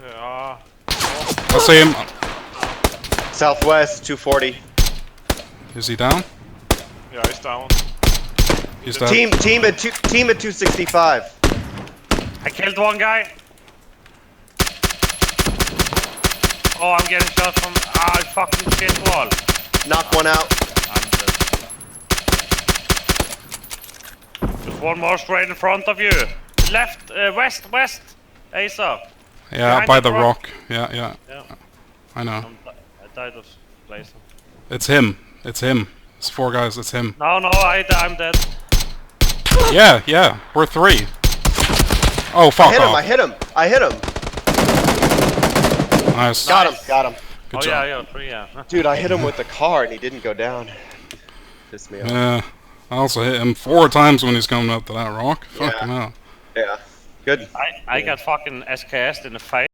Yeah. I see him. Southwest, 240. Is he down? Yeah, he's down. He's dead. Team at 265. I killed one guy. Oh, I'm getting shot from fucking shit wall. Knock one out. I'm dead. There's one more straight in front of you. Left, west, Asa. Yeah, Behind by the the rock. rock. Yeah, yeah. Yeah. I know. I died of laser. It's him. It's him. It's 4 guys. It's him. No, I'm dead. Yeah, yeah. We're 3. Oh, fuck off. I hit him. Nice. Got him. Good Oh job. yeah, 3, yeah. Dude, I hit him with the car and he didn't go down. Pissed me off. Yeah. I also hit him 4 times when he's coming up to that rock. Fucking hell. Yeah. Good. I got fucking SKS'd in the face.